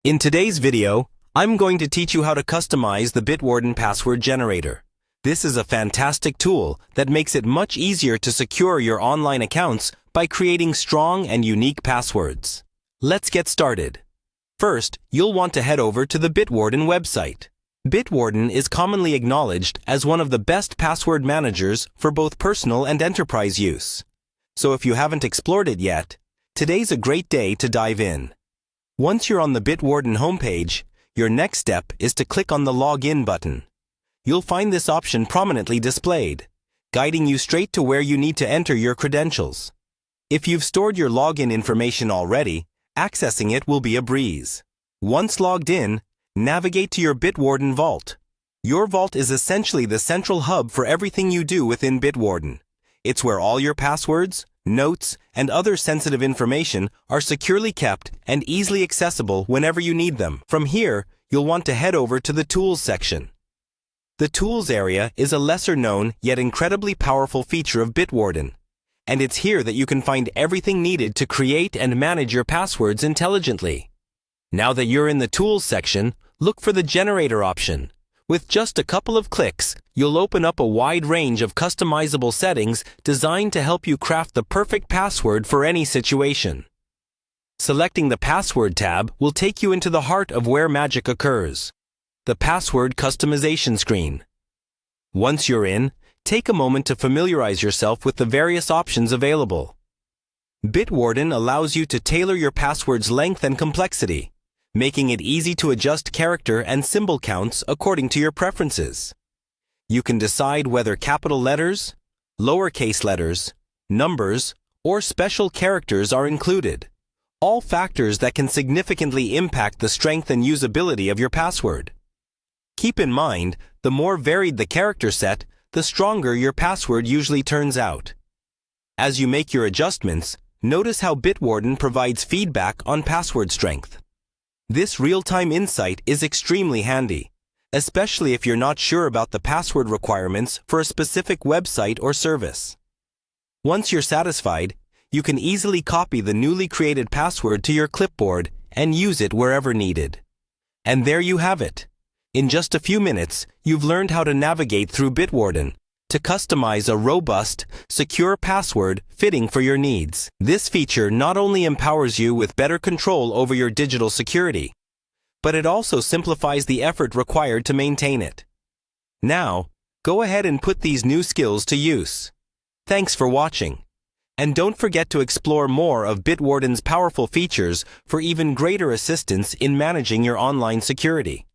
In today's video, I'm going to teach you how to customize the Bitwarden password generator. This is a fantastic tool that makes it much easier to secure your online accounts by creating strong and unique passwords. Let's get started. First, you'll want to head over to the Bitwarden website. Bitwarden is commonly acknowledged as one of the best password managers for both personal and enterprise use. So if you haven't explored it yet, today's a great day to dive in. Once you're on the Bitwarden homepage, your next step is to click on the Login button. You'll find this option prominently displayed, guiding you straight to where you need to enter your credentials. If you've stored your login information already, accessing it will be a breeze. Once logged in, navigate to your Bitwarden vault. Your vault is essentially the central hub for everything you do within Bitwarden. It's where all your passwords, notes, and other sensitive information are securely kept and easily accessible whenever you need them. From here, you'll want to head over to the Tools section. The Tools area is a lesser-known yet incredibly powerful feature of Bitwarden, and it's here that you can find everything needed to create and manage your passwords intelligently. Now that you're in the Tools section, look for the Generator option. With just a couple of clicks, you'll open up a wide range of customizable settings designed to help you craft the perfect password for any situation. Selecting the Password tab will take you into the heart of where magic occurs, the password customization screen. Once you're in, take a moment to familiarize yourself with the various options available. Bitwarden allows you to tailor your password's length and complexity, making it easy to adjust character and symbol counts according to your preferences. You can decide whether capital letters, lowercase letters, numbers, or special characters are included, all factors that can significantly impact the strength and usability of your password. Keep in mind, the more varied the character set, the stronger your password usually turns out. As you make your adjustments, notice how Bitwarden provides feedback on password strength. This real-time insight is extremely handy, especially if you're not sure about the password requirements for a specific website or service. Once you're satisfied, you can easily copy the newly created password to your clipboard and use it wherever needed. And there you have it. In just a few minutes, you've learned how to navigate through Bitwarden to customize a robust, secure password fitting for your needs. This feature not only empowers you with better control over your digital security, but it also simplifies the effort required to maintain it. Now, go ahead and put these new skills to use. Thanks for watching. And don't forget to explore more of Bitwarden's powerful features for even greater assistance in managing your online security.